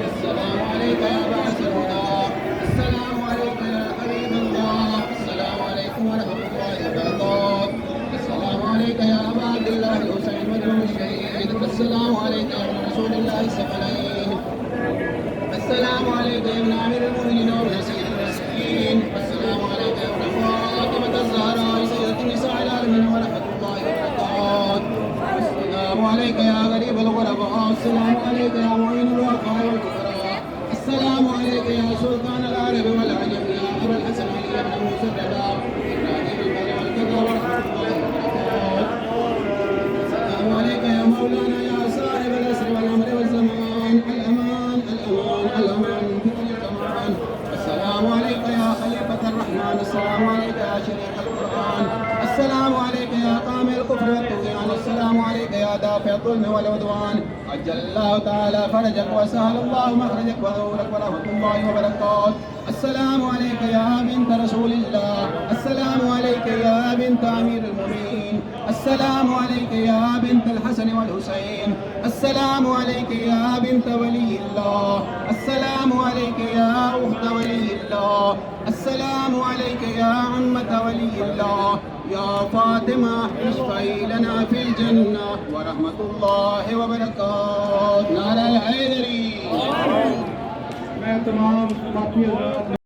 السلام عليك يا بعث الهدى. السلام عليك يا حبيب الله. السلام عليكم ورحمة الله وبركاته. السلام عليك يا أبا عبد الله الحسين مجنون الشهيد. السلام عليك يا ابن رسول الله الثقلين. السلام عليك يا ابن أمير المؤمنين وابن سيد المسكين. السلام عليك يا ابن فاطمة الزهراء سيدة النساء العالمين ورحمة الله وبركاته. السلام عليك يا غريب الغرباء. السلام عليك يا معين الوفاء والكفراء. السلام عليك يا سلطان العرب والعجم يا أبا الحسن علي بن موسى الرضا إبراهيم البر والكذا ورحمة الله وبركاته. السلام عليك يا مولانا يا صاحب الأسر والأمر والزمان. الأمان الأمان الأمان في كل زمان. السلام عليك يا خليفة الرحمن. السلام عليك يا شريك القرآن. السلام عليك يا قامع الكفر والطغيان. السلام عليك يا دافع الظلم والعدوان. عجل الله تعالى فرجك وسهل الله مخرجك وظهورك ورحمة الله وبركاته. السلام عليك يا بنت رسول الله. السلام عليك يا بنت أمير المؤمنين. السلام عليك يا بنت الحسن والحسين. السلام عليك يا بنت ولي الله. السلام عليك يا أخت ولي الله. السلام عليك يا عمة ولي الله. يا فاطمة اشفعي لنا في الجنة ورحمة الله وبركاته. نعرہ حیدری. मैं तमाम बाकी